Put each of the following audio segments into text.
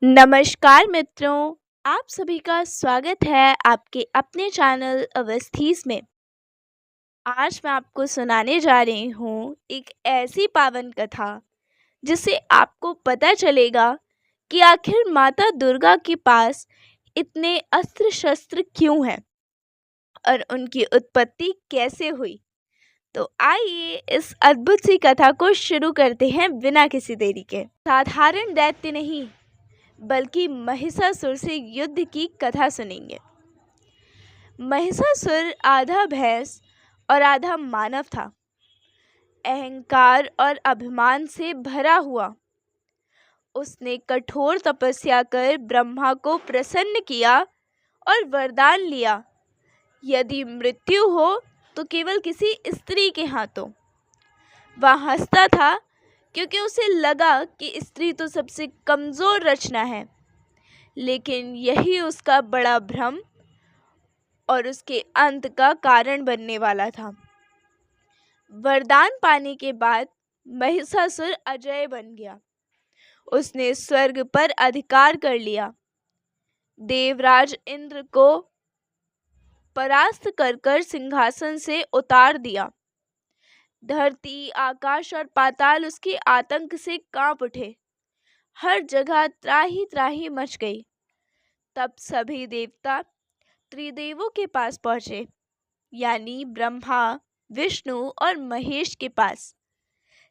नमस्कार मित्रों, आप सभी का स्वागत है आपके अपने चैनल अवस्थीज में। आज मैं आपको सुनाने जा रही हूँ एक ऐसी पावन कथा जिससे आपको पता चलेगा कि आखिर माता दुर्गा के पास इतने अस्त्र शस्त्र क्यों हैं और उनकी उत्पत्ति कैसे हुई। तो आइए इस अद्भुत सी कथा को शुरू करते हैं बिना किसी देरी के। साधारण दैत्य नहीं बल्कि महिषासुर से युद्ध की कथा सुनेंगे। महिषासुर आधा भैंस और आधा मानव था। अहंकार और अभिमान से भरा हुआ उसने कठोर तपस्या कर ब्रह्मा को प्रसन्न किया और वरदान लिया, यदि मृत्यु हो तो केवल किसी स्त्री के हाथों। वह हंसता था क्योंकि उसे लगा कि स्त्री तो सबसे कमज़ोर रचना है, लेकिन यही उसका बड़ा भ्रम और उसके अंत का कारण बनने वाला था। वरदान पाने के बाद महिषासुर अजय बन गया। उसने स्वर्ग पर अधिकार कर लिया। देवराज इंद्र को परास्त कर सिंहासन से उतार दिया। धरती, आकाश और पाताल उसके आतंक से कांप उठे। हर जगह त्राही त्राही मच गई। तब सभी देवता त्रिदेवों के पास पहुंचे, यानी ब्रह्मा, विष्णु और महेश के पास।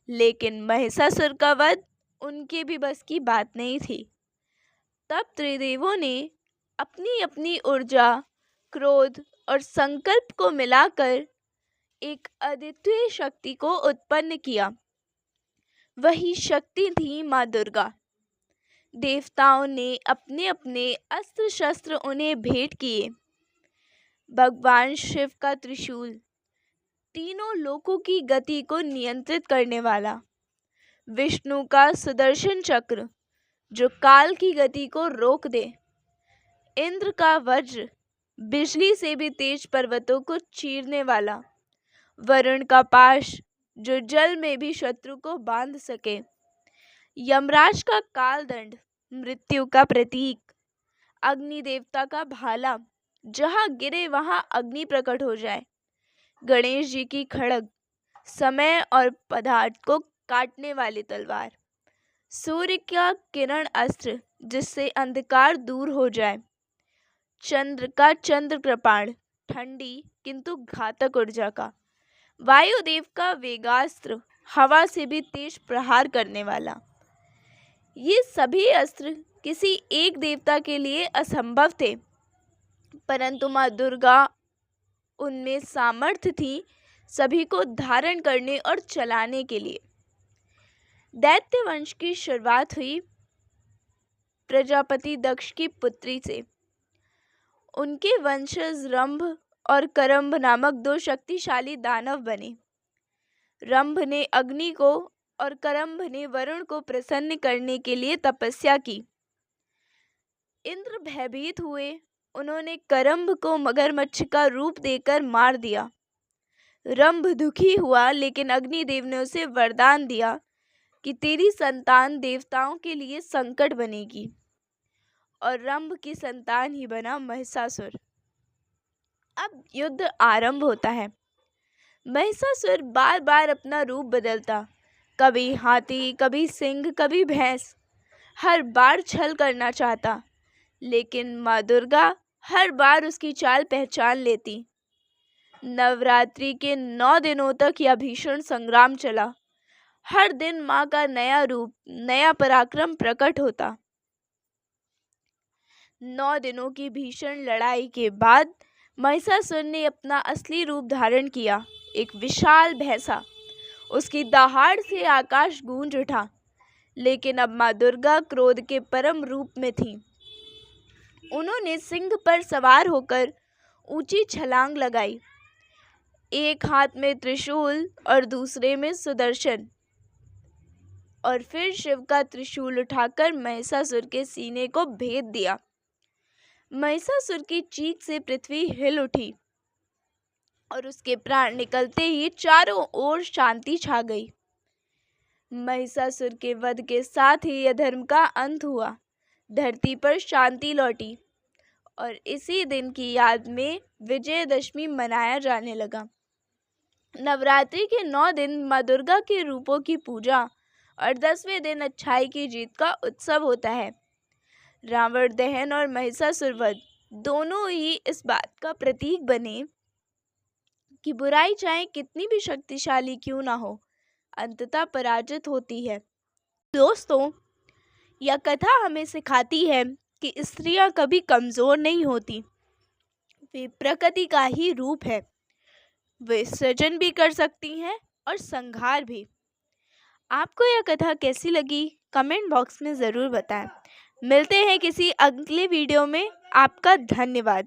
लेकिन महिषासुर का वध उनके भी बस की बात नहीं थी। तब त्रिदेवों ने अपनी अपनी ऊर्जा, क्रोध और संकल्प को मिलाकर एक अद्वितीय शक्ति को उत्पन्न किया। वही शक्ति थी माँ दुर्गा। देवताओं ने अपने अपने अस्त्र शस्त्र उन्हें भेंट किए। भगवान शिव का त्रिशूल, तीनों लोकों की गति को नियंत्रित करने वाला। विष्णु का सुदर्शन चक्र, जो काल की गति को रोक दे। इंद्र का वज्र, बिजली से भी तेज पर्वतों को चीरने वाला। वरुण का पाश, जो जल में भी शत्रु को बांध सके। यमराज का कालदंड, मृत्यु का प्रतीक। अग्नि देवता का भाला, जहाँ गिरे वहाँ अग्नि प्रकट हो जाए। गणेश जी की खड़ग, समय और पदार्थ को काटने वाली तलवार। सूर्य का किरण अस्त्र, जिससे अंधकार दूर हो जाए। चंद्र का चंद्र कृपाण, ठंडी किंतु घातक ऊर्जा का। वायुदेव का वेगास्त्र, हवा से भी तेज प्रहार करने वाला। ये सभी अस्त्र किसी एक देवता के लिए असंभव थे, परंतु माँ दुर्गा उनमें सामर्थ्य थी सभी को धारण करने और चलाने के लिए। दैत्य वंश की शुरुआत हुई प्रजापति दक्ष की पुत्री से। उनके वंशज रंभ और करंभ नामक दो शक्तिशाली दानव बने। रंभ ने अग्नि को और करंभ ने वरुण को प्रसन्न करने के लिए तपस्या की। इंद्र भयभीत हुए। उन्होंने करंभ को मगरमच्छ का रूप देकर मार दिया। रंभ दुखी हुआ, लेकिन अग्निदेव ने उसे वरदान दिया कि तेरी संतान देवताओं के लिए संकट बनेगी, और रंभ की संतान ही बना महिषासुर। अब युद्ध आरंभ होता है। महिषासुर बार बार अपना रूप बदलता, कभी हाथी, कभी सिंह, कभी भैंस। हर बार छल करना चाहता, लेकिन माँ दुर्गा हर बार उसकी चाल पहचान लेती। नवरात्रि के 9 दिनों तक यह भीषण संग्राम चला। हर दिन माँ का नया रूप, नया पराक्रम प्रकट होता। 9 दिनों की भीषण लड़ाई के बाद महिषासुर ने अपना असली रूप धारण किया, एक विशाल भैंसा। उसकी दहाड़ से आकाश गूंज उठा। लेकिन अब माँ दुर्गा क्रोध के परम रूप में थी। उन्होंने सिंह पर सवार होकर ऊंची छलांग लगाई। एक हाथ में त्रिशूल और दूसरे में सुदर्शन, और फिर शिव का त्रिशूल उठाकर महिषासुर के सीने को भेद दिया। महिषासुर की चीख से पृथ्वी हिल उठी और उसके प्राण निकलते ही चारों ओर शांति छा गई। महिषासुर के वध के साथ ही अधर्म का अंत हुआ। धरती पर शांति लौटी और इसी दिन की याद में विजयदशमी मनाया जाने लगा। नवरात्रि के 9 दिन माँ दुर्गा के रूपों की पूजा और 10वें दिन अच्छाई की जीत का उत्सव होता है। रावण दहन और महिषासुर वध दोनों ही इस बात का प्रतीक बने कि बुराई चाहे कितनी भी शक्तिशाली क्यों ना हो, अंततः पराजित होती है। दोस्तों, यह कथा हमें सिखाती है कि स्त्रियां कभी कमजोर नहीं होती। वे प्रकृति का ही रूप है। वे सृजन भी कर सकती हैं और संहार भी। आपको यह कथा कैसी लगी? कमेंट बॉक्स में ज़रूर बताएं। मिलते हैं किसी अगले वीडियो में। आपका धन्यवाद।